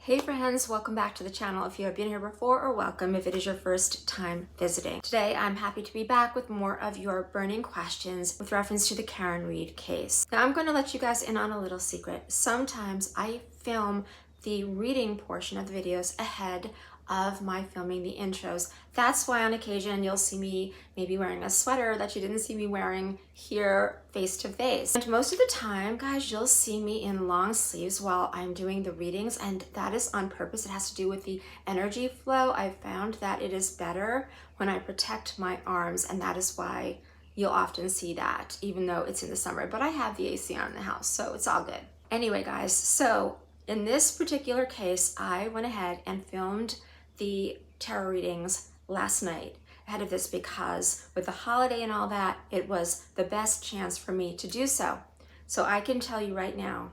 Hey friends, welcome back to the channel. If you have been here before, or welcome if it is your first time visiting. Today, I'm happy to be back with more of your burning questions with reference to the Karen Reed case. Now, I'm going to let you guys in on a little secret. Sometimes I film the reading portion of the videos ahead of my filming the intros. That's why on occasion you'll see me maybe wearing a sweater that you didn't see me wearing here face to face. And most of the time, guys, you'll see me in long sleeves while I'm doing the readings, and that is on purpose. It has to do with the energy flow. I found that it is better when I protect my arms, and that is why you'll often see that, even though it's in the summer. But I have the AC on in the house, so it's all good. Anyway, guys, so in this particular case, I went ahead and filmed the tarot readings last night ahead of this because with the holiday and all that, it was the best chance for me to do so. So I can tell you right now,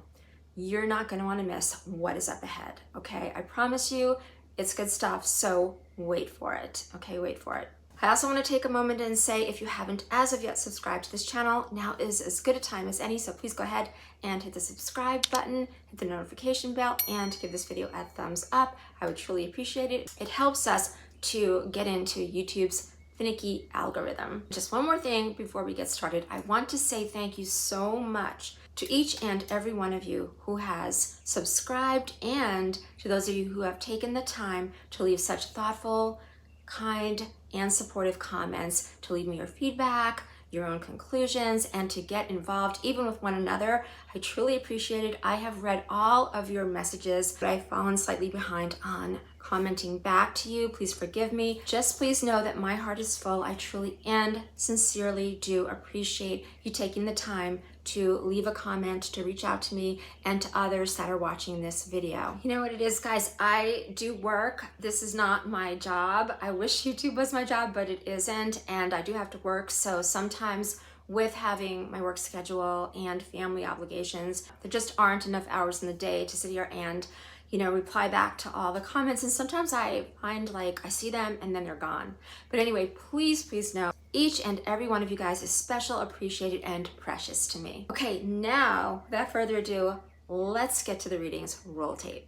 you're not going to want to miss what is up ahead, okay? I promise you, it's good stuff, so wait for it, okay? Wait for it. I also want to take a moment and say, if you haven't as of yet subscribed to this channel, now is as good a time as any, so please go ahead and hit the subscribe button, hit the notification bell, and give this video a thumbs up. I would truly appreciate it. It helps us to get into YouTube's finicky algorithm. Just one more thing before we get started. I want to say thank you so much to each and every one of you who has subscribed, and to those of you who have taken the time to leave such thoughtful, kind, and supportive comments, to leave me your feedback, your own conclusions, and to get involved even with one another. I truly appreciate it. I have read all of your messages, but I've fallen slightly behind on commenting back to you. Please forgive me. Just please know that my heart is full. I truly and sincerely do appreciate you taking the time to leave a comment, to reach out to me, and to others that are watching this video. You know what it is, guys? I do work. This is not my job. I wish YouTube was my job, but it isn't, and I do have to work. So sometimes with having my work schedule and family obligations, there just aren't enough hours in the day to sit here and reply back to all the comments. And sometimes I find like I see them and then they're gone. But anyway, please know each and every one of you guys is special, appreciated, and precious to me. Okay, now without further ado, let's get to the readings. Roll tape.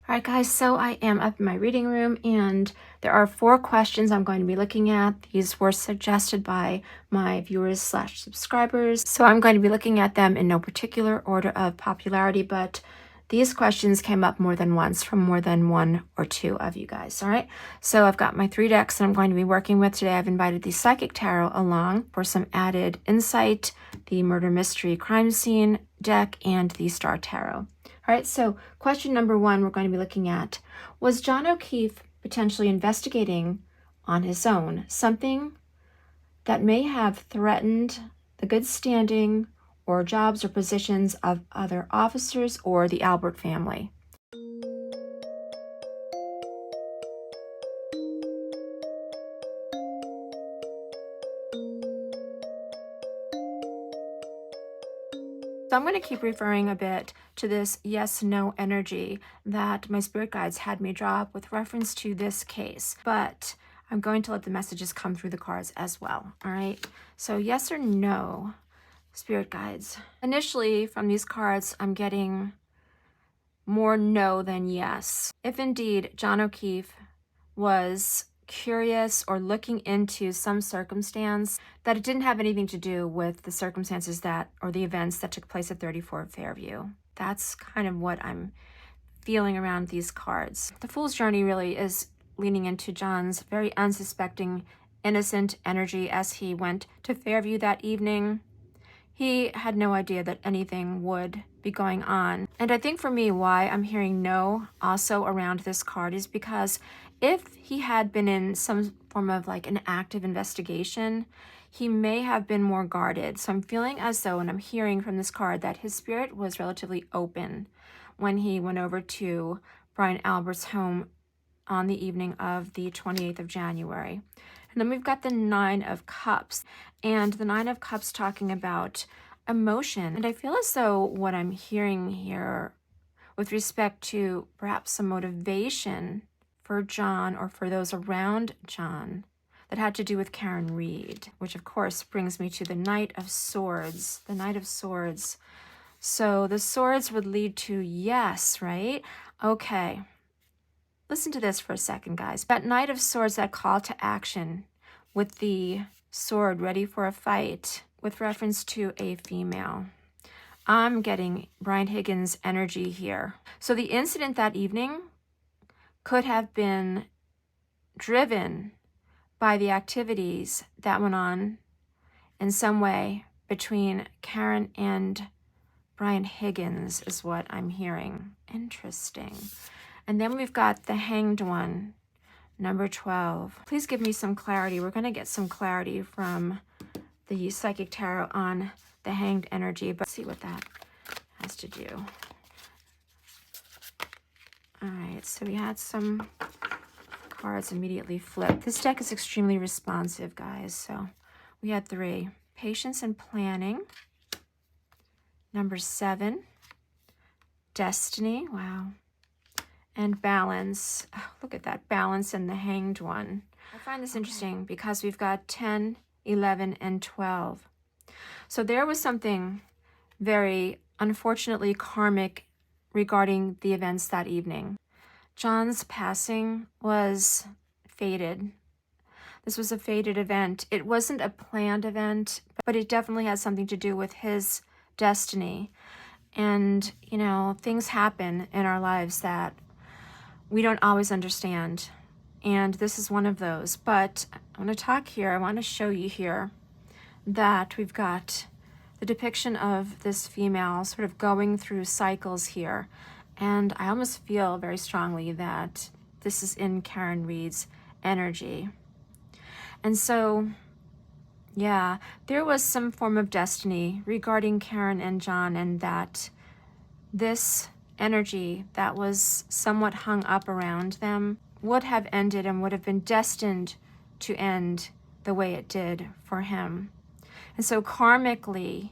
All right, guys, so I am up in my reading room, and there are 4 questions I'm going to be looking at. These were suggested by my viewers/subscribers, so I'm going to be looking at them in no particular order of popularity, but these questions came up more than once from more than 1 or 2 of you guys, all right? So I've got my 3 decks that I'm going to be working with today. I've invited the Psychic Tarot along for some added insight, the Murder Mystery Crime Scene deck, and the Star Tarot. All right, so question number 1 we're going to be looking at, was John O'Keefe potentially investigating on his own something that may have threatened the good standing or jobs or positions of other officers or the Albert family? So I'm going to keep referring a bit to this yes/no energy that my spirit guides had me drop with reference to this case, but I'm going to let the messages come through the cards as well. All right, so yes or no, spirit guides. Initially from these cards, I'm getting more no than yes. If indeed John O'Keefe was curious or looking into some circumstance that it didn't have anything to do with the circumstances that or the events that took place at 34 Fairview. That's kind of what I'm feeling around these cards. The Fool's Journey really is leaning into John's very unsuspecting, innocent energy as he went to Fairview that evening. He had no idea that anything would be going on. And I think for me, why I'm hearing no also around this card is because if he had been in some form of like an active investigation, he may have been more guarded. So I'm feeling as though, and I'm hearing from this card, that his spirit was relatively open when he went over to Brian Albert's home on the evening of the 28th of January. And then we've got the 9 of Cups, and the 9 of Cups talking about emotion. And I feel as though what I'm hearing here with respect to perhaps some motivation for John or for those around John that had to do with Karen Reed, which of course brings me to the Knight of Swords. The Knight of Swords. So the swords would lead to yes, right? Okay. Listen to this for a second, guys. That Knight of Swords, that call to action with the sword ready for a fight with reference to a female. I'm getting Brian Higgins' energy here. So the incident that evening could have been driven by the activities that went on in some way between Karen and Brian Higgins is what I'm hearing. Interesting. And then we've got the Hanged One, number 12. Please give me some clarity. We're going to get some clarity from the Psychic Tarot on the Hanged energy, but let's see what that has to do. All right, so we had some cards immediately flip. This deck is extremely responsive, guys. So we had 3. Patience and planning. Number 7. Destiny. Wow. And balance. Oh, look at that. Balance and the Hanged One. I find this interesting because we've got 10, 11, and 12. So there was something very unfortunately karmic regarding the events that evening. John's passing was fated. This was a fated event. It wasn't a planned event, but it definitely had something to do with his destiny. And, you know, things happen in our lives that we don't always understand. And this is one of those. But I want to talk here. I want to show you here that we've got the depiction of this female sort of going through cycles here. And I almost feel very strongly that this is in Karen Reed's energy. And so, yeah, there was some form of destiny regarding Karen and John, and that this energy that was somewhat hung up around them would have ended and would have been destined to end the way it did for him. And so karmically,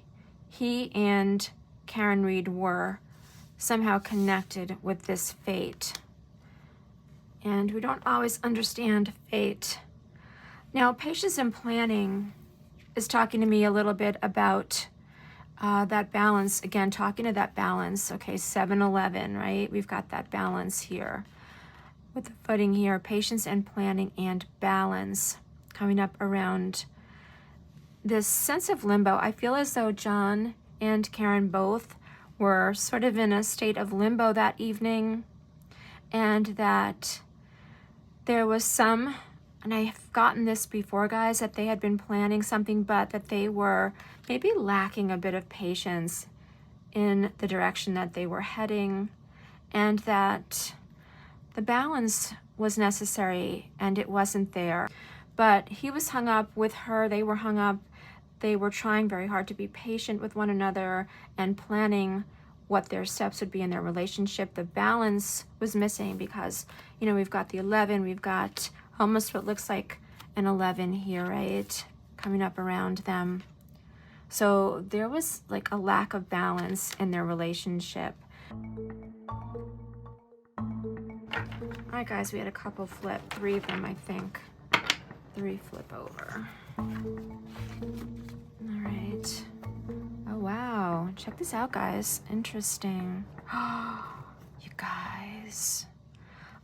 he and Karen Reed were somehow connected with this fate. And we don't always understand fate. Now, patience and planning is talking to me a little bit about that balance. Again, talking to that balance. Okay, 7-11, right? We've got that balance here. With the footing here, patience and planning and balance coming up around this sense of limbo. I feel as though John and Karen both were sort of in a state of limbo that evening, and that there was some, and I've gotten this before, guys, that they had been planning something, but that they were maybe lacking a bit of patience in the direction that they were heading, and that the balance was necessary and it wasn't there. But he was hung up with her, they were hung up. They were trying very hard to be patient with one another and planning what their steps would be in their relationship. The balance was missing because, you know, we've got the 11, we've got almost what looks like an 11 here, right? Coming up around them. So there was like a lack of balance in their relationship. All right, guys, we had a couple flip, 3 of them, I think. 3 flip over. All right. Oh, wow. Check this out, guys. Interesting. You guys.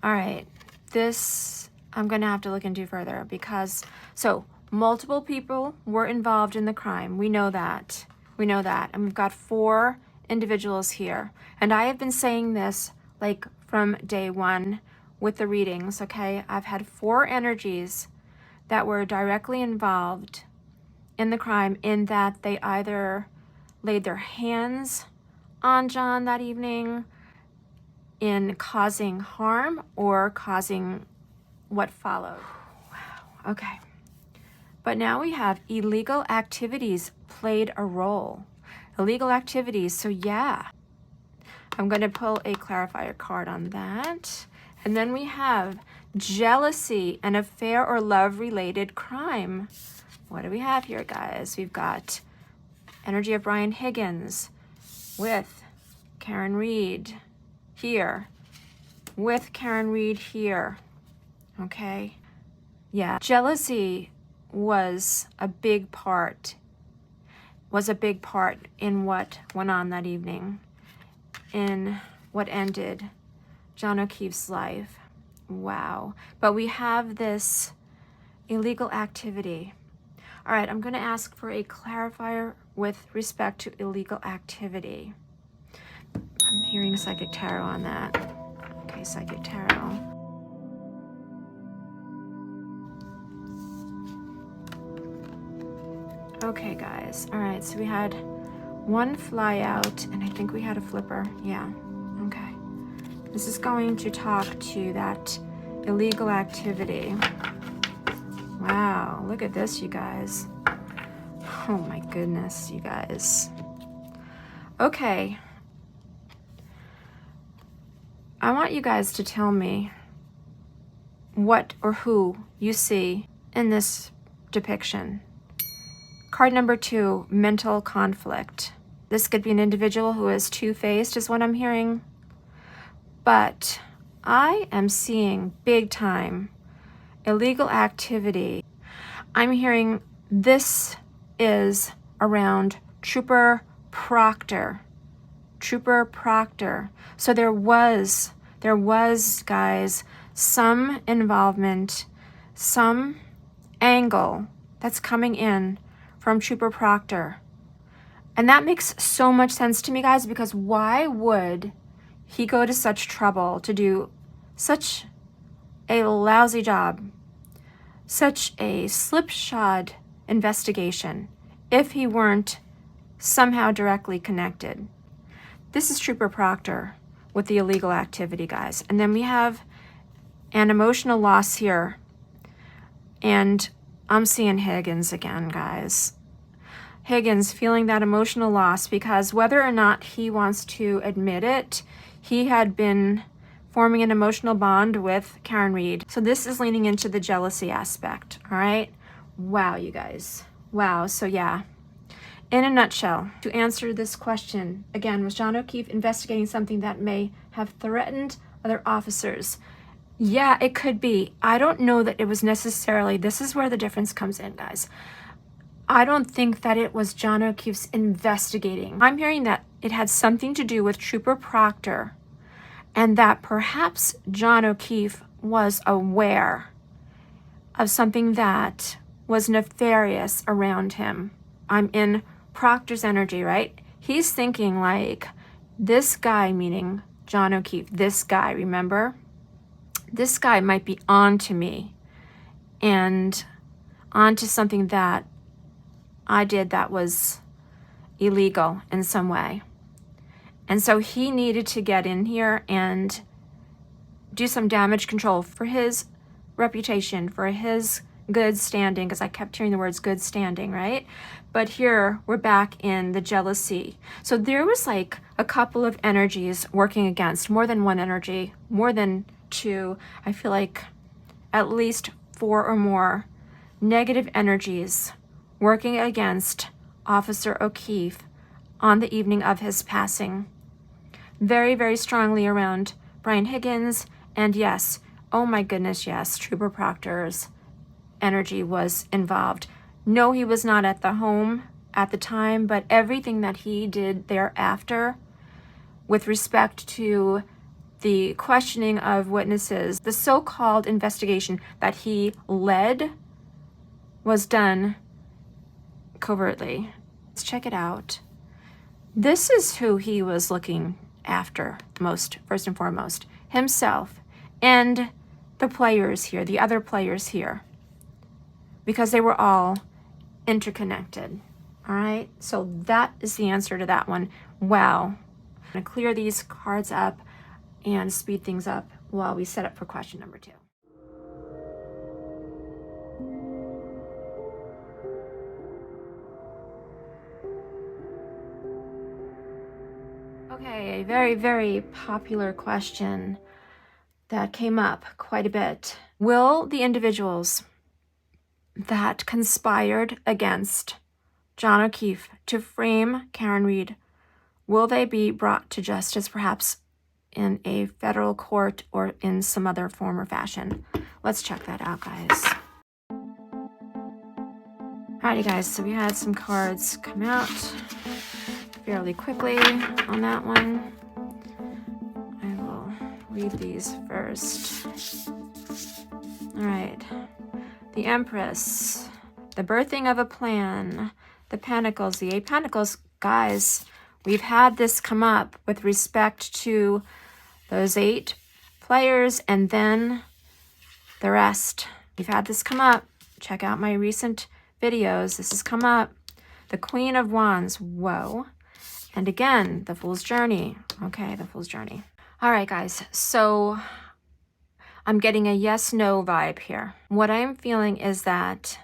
All right. This I'm going to have to look into further because, so multiple people were involved in the crime. We know that. We know that. And we've got 4 individuals here. And I have been saying this like from day 1 with the readings, okay? I've had 4 energies that were directly involved in the crime, in that they either laid their hands on John that evening in causing harm or causing what followed. Wow, okay. But now we have illegal activities played a role. Illegal activities, so yeah. I'm going to pull a clarifier card on that. And then we have jealousy, an affair or love-related crime. What do we have here, guys? We've got energy of Brian Higgins with Karen Reed here, with Karen Reed here, okay? Yeah, jealousy was a big part in what went on that evening, in what ended John O'Keefe's life. Wow. But we have this illegal activity. All right, I'm going to ask for a clarifier with respect to illegal activity. I'm hearing Psychic Tarot on that. Okay, Psychic Tarot. Okay, guys. All right, so we had one fly out, and I think we had a flipper. Yeah, okay. This is going to talk to that illegal activity. Wow, look at this, you guys. Oh my goodness, you guys. Okay. I want you guys to tell me what or who you see in this depiction. Card number 2, mental conflict. This could be an individual who is two-faced, is what I'm hearing. But I am seeing big time illegal activity. I'm hearing this is around Trooper Proctor. Trooper Proctor. So there was, guys, some involvement, some angle that's coming in from Trooper Proctor. And that makes so much sense to me, guys, because why would he go to such trouble to do such a lousy job, such a slipshod investigation, if he weren't somehow directly connected? This is Trooper Proctor with the illegal activity, guys. And then we have an emotional loss here. And I'm seeing Higgins again, guys. Higgins feeling that emotional loss because whether or not he wants to admit it, he had been forming an emotional bond with Karen Reed. So this is leaning into the jealousy aspect, all right? Wow, you guys. Wow, so yeah. In a nutshell, to answer this question, again, was John O'Keefe investigating something that may have threatened other officers? Yeah, it could be. I don't know that it was necessarily, this is where the difference comes in, guys. I don't think that it was John O'Keefe's investigating. I'm hearing that it had something to do with Trooper Proctor and that perhaps John O'Keefe was aware of something that was nefarious around him. I'm in Proctor's energy, right? He's thinking like, this guy, meaning John O'Keefe, this guy, remember? This guy might be on to me and onto something that I did that was illegal in some way. And so he needed to get in here and do some damage control for his reputation, for his good standing, because I kept hearing the words good standing, right? But here we're back in the jealousy. So there was like a couple of energies working against, more than one energy, more than two. I feel like at least 4 or more negative energies working against Officer O'Keefe on the evening of his passing. Very, very strongly around Brian Higgins. And yes, oh my goodness, yes, Trooper Proctor's energy was involved. No, he was not at the home at the time, but everything that he did thereafter with respect to the questioning of witnesses, the so-called investigation that he led was done covertly. Let's check it out. This is who he was looking after most, first and foremost, himself and the players here, the other players here, because they were all interconnected. All right, so that is the answer to that one. Wow. I'm going to clear these cards up and speed things up while we set up for question number 2. Okay, a very, very popular question that came up quite a bit. Will the individuals that conspired against John O'Keefe to frame Karen Reed, will they be brought to justice, perhaps in a federal court or in some other form or fashion? Let's check that out, guys. Alrighty guys, so we had some cards come out fairly quickly on that one. I will read these first. Alright. The Empress. The birthing of a plan. The Pentacles. The Eight Pentacles. Guys, we've had this come up with respect to those 8 players and then the rest. We've had this come up. Check out my recent videos. This has come up. The Queen of Wands. Whoa. And again, the Fool's Journey. Okay, the Fool's Journey. All right, guys. So I'm getting a yes-no vibe here. What I'm feeling is that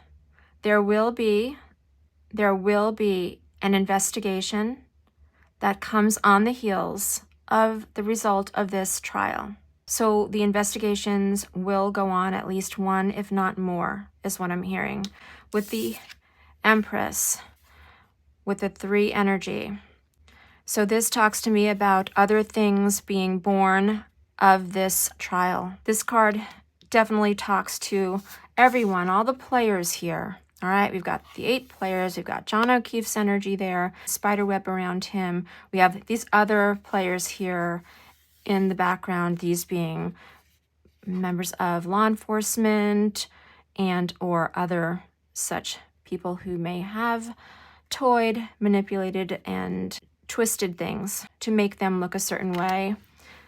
there will be an investigation that comes on the heels of the result of this trial. So the investigations will go on, at least one, if not more, is what I'm hearing. With the Empress, with the 3 energy. So this talks to me about other things being born of this trial. This card definitely talks to everyone, all the players here. All right, we've got the 8 players. We've got John O'Keefe's energy there, spiderweb around him. We have these other players here in the background, these being members of law enforcement and or other such people who may have toyed, manipulated, and twisted things to make them look a certain way.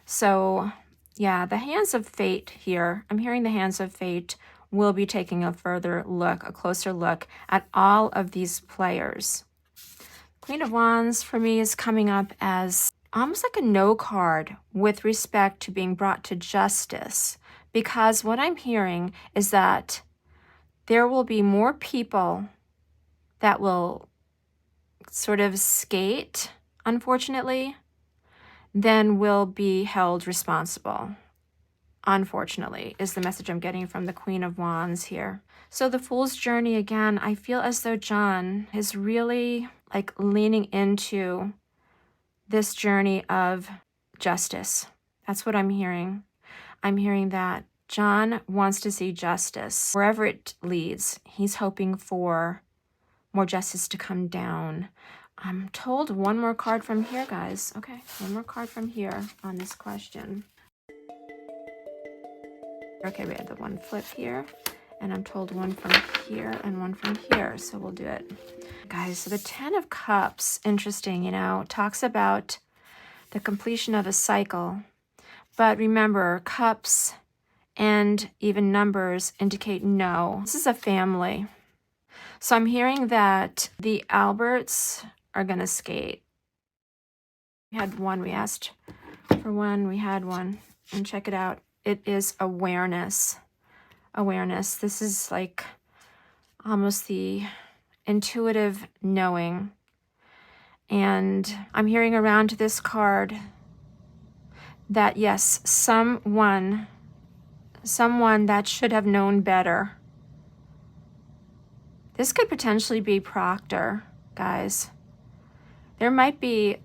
So yeah, the hands of fate here, I'm hearing the hands of fate will be taking a further look, a closer look at all of these players. Queen of Wands for me is coming up as almost like a no card with respect to being brought to justice, because what I'm hearing is that there will be more people that will sort of skate, unfortunately, than will be held responsible. Unfortunately, is the message I'm getting from the Queen of Wands here. So the Fool's Journey, again, I feel as though John is really like leaning into this journey of justice. That's what I'm hearing. I'm hearing that John wants to see justice wherever it leads. He's hoping for more justice to come down. I'm told one more card from here, guys. Okay, one more card from here on this question. Okay, we have the one flip here, and I'm told one from here and one from here, so we'll do it. Guys, so the 10 of Cups, interesting, you know, talks about the completion of a cycle. But remember, cups and even numbers indicate no. This is a family. So I'm hearing that the Alberts are going to skate. We had one, we asked for one, we had one, and check it out. It is awareness. Awareness. This is like almost the intuitive knowing. And I'm hearing around this card that yes, someone that should have known better. This could potentially be Proctor, guys. There might be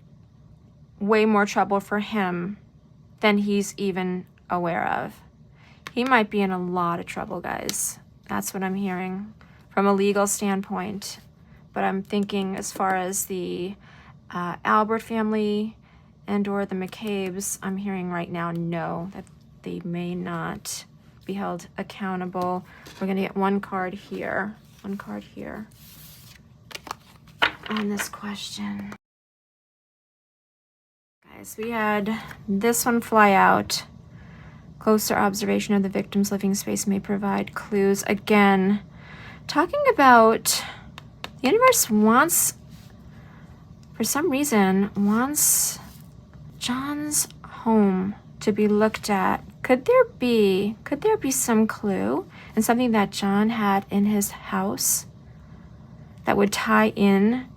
way more trouble for him than he's even aware of. He might be in a lot of trouble, guys. That's what I'm hearing from a legal standpoint. But I'm thinking as far as the Albert family and or the McCabe's, I'm hearing right now no, that they may not be held accountable. We're going to get one card here on this question. Guys, we had this one fly out. Closer observation of the victim's living space may provide clues. Again, talking about the universe wants, for some reason, wants John's home to be looked at. Could there be some clue and something that John had in his house that would tie in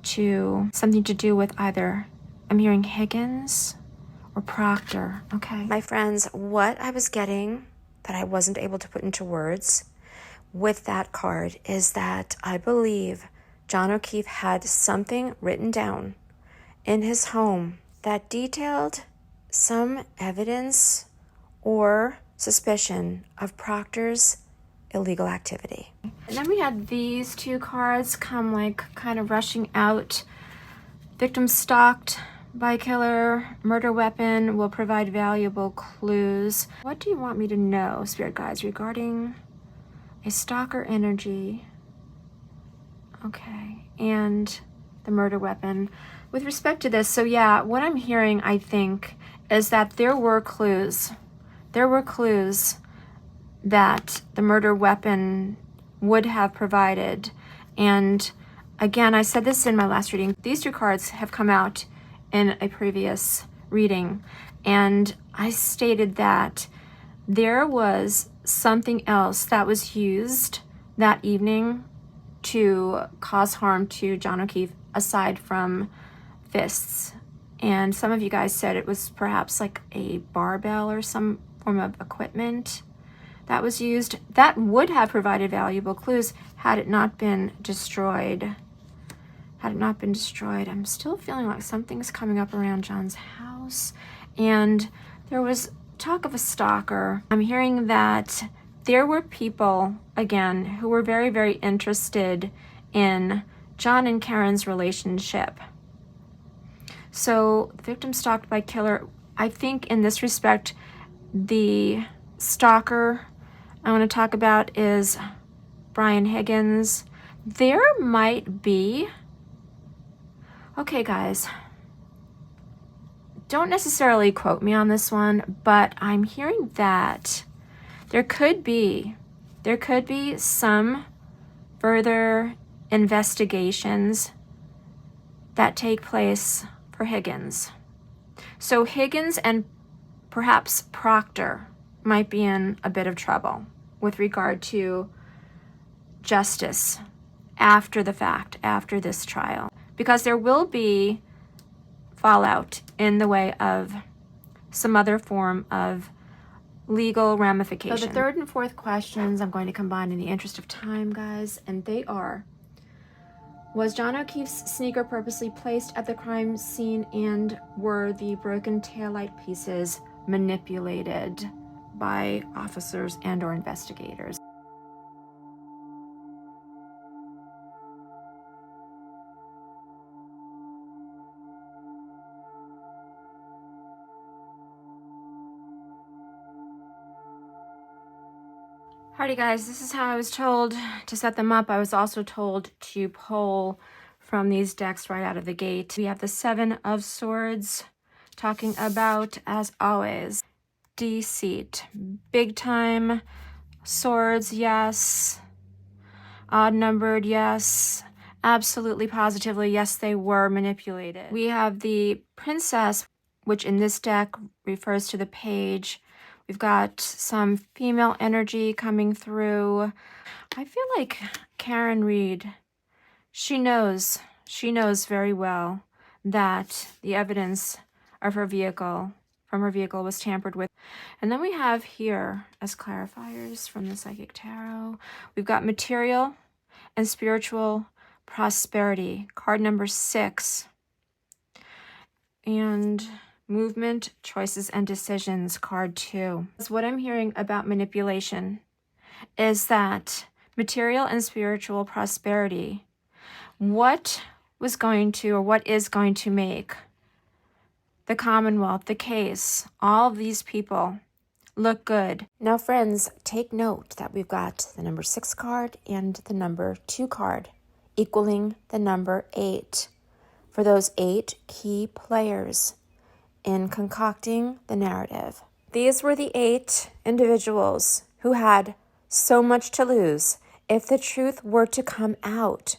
to something to do with either, I'm hearing Higgins or Proctor? Okay. My friends, what I was getting that I wasn't able to put into words with that card is that I believe John O'Keefe had something written down in his home that detailed some evidence or suspicion of Proctor's illegal activity. And then we had these two cards come like kind of rushing out. Victim stalked by killer, murder weapon will provide valuable clues. What do you want me to know, spirit guides, regarding a stalker energy? Okay, and the murder weapon. With respect to this, so yeah, what I'm hearing, I think, is that there were clues. There were clues that the murder weapon would have provided. And again, I said this in my last reading, these two cards have come out in a previous reading, and I stated that there was something else that was used that evening to cause harm to John O'Keefe aside from fists. And some of you guys said it was perhaps like a barbell or some form of equipment that was used. That would have provided valuable clues had it not been destroyed. Had it not been destroyed. I'm still feeling like something's coming up around John's house. And there was talk of a stalker. I'm hearing that there were people, again, who were very, very interested in John and Karen's relationship. So the victim stalked by killer, I think in this respect, the stalker I want to talk about is Brian Higgins. There might be, okay guys, don't necessarily quote me on this one, but I'm hearing that there could be some further investigations that take place for Higgins. So Higgins and perhaps Proctor might be in a bit of trouble with regard to justice after the fact, after this trial, because there will be fallout in the way of some other form of legal ramification. So the third and fourth questions I'm going to combine in the interest of time, guys, and they are: was John O'Keefe's sneaker purposely placed at the crime scene, and were the broken taillight pieces manipulated by officers and or investigators? Alrighty guys, this is how I was told to set them up. I was also told to pull from these decks right out of the gate. We have the Seven of Swords, talking about, as always, deceit. Big time. Swords, yes. Odd numbered, yes. Absolutely, positively, yes, they were manipulated. We have the Princess, which in this deck refers to the Page. We've got some female energy coming through. I feel like Karen Reed, she knows very well that the evidence of her vehicle, from her vehicle, was tampered with. And then we have here, as clarifiers from the Psychic Tarot, we've got material and spiritual prosperity, card number 6. And movement, choices, and decisions, card 2. What I'm hearing about manipulation is that material and spiritual prosperity, what was going to, or what is going to make the Commonwealth, the case, all of these people look good. Now friends, take note that we've got the number 6 card and the number 2 card, equaling the number 8. For those 8 key players in concocting the narrative. These were the 8 individuals who had so much to lose if the truth were to come out.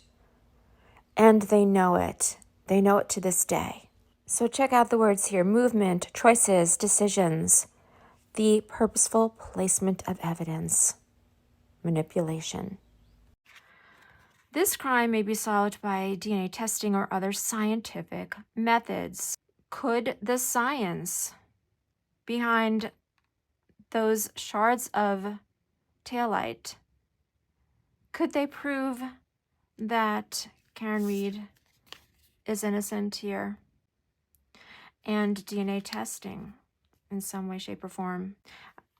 And they know it. They know it to this day. So check out the words here: movement, choices, decisions, the purposeful placement of evidence, manipulation. This crime may be solved by DNA testing or other scientific methods. Could the science behind those shards of taillight, could they prove that Karen Reed is innocent here? And DNA testing in some way, shape, or form.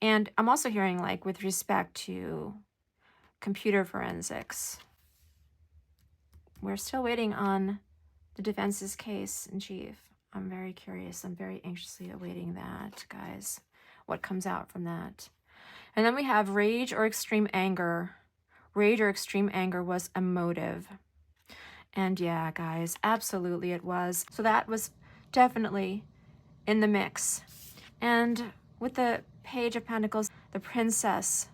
And I'm also hearing, like, with respect to computer forensics. We're still waiting on the defense's case in chief. I'm very curious. I'm very anxiously awaiting that, guys. What comes out from that. And then we have rage or extreme anger. Rage or extreme anger was a motive. And yeah, guys, absolutely it was. So that was definitely in the mix. And with the Page of Pentacles, the princess,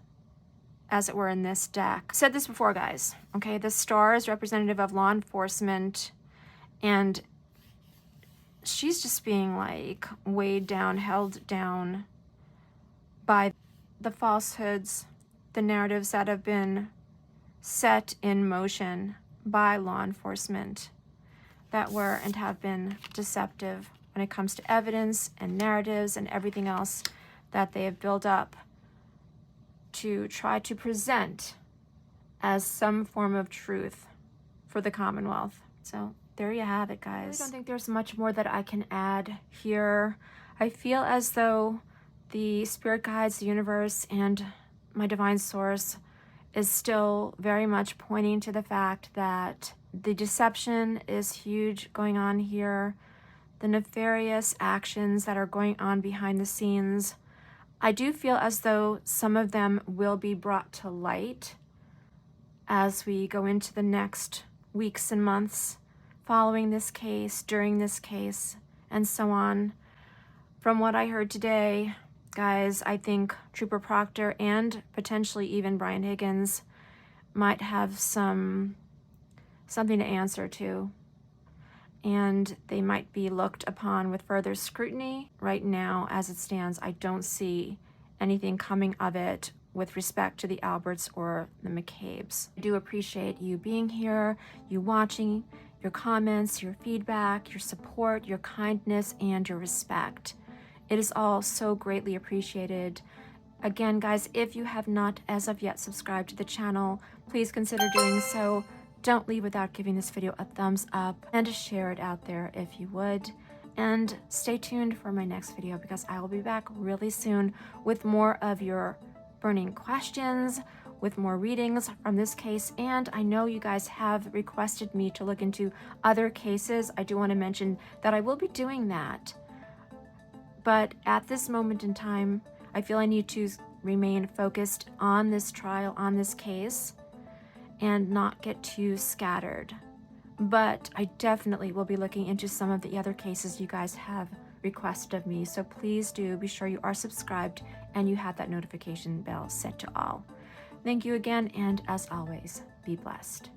as it were, in this deck. I said this before, guys, okay? The star is representative of law enforcement, and she's just being like weighed down, held down by the falsehoods, the narratives that have been set in motion by law enforcement that were and have been deceptive when it comes to evidence and narratives and everything else that they have built up to try to present as some form of truth for the Commonwealth. So there you have it, guys. I don't think there's much more that I can add here. I feel as though the spirit guides, the universe, and my divine source is still very much pointing to the fact that the deception is huge going on here. The nefarious actions that are going on behind the scenes. I do feel as though some of them will be brought to light as we go into the next weeks and months following this case, during this case, and so on. From what I heard today, guys, I think Trooper Proctor and potentially even Brian Higgins might have something to answer to. And they might be looked upon with further scrutiny. Right now, as it stands, I don't see anything coming of it with respect to the Alberts or the McCabes. I do appreciate you being here, you watching, your comments, your feedback, your support, your kindness, and your respect. It is all so greatly appreciated. Again, guys, if you have not as of yet subscribed to the channel, please consider doing so. Don't leave without giving this video a thumbs up and share it out there if you would. And stay tuned for my next video because I will be back really soon with more of your burning questions, with more readings from this case. And I know you guys have requested me to look into other cases. I do want to mention that I will be doing that. But at this moment in time, I feel I need to remain focused on this trial, on this case, and not get too scattered. But I definitely will be looking into some of the other cases you guys have requested of me. So please do be sure you are subscribed and you have that notification bell set to all. Thank you again, and as always, be blessed.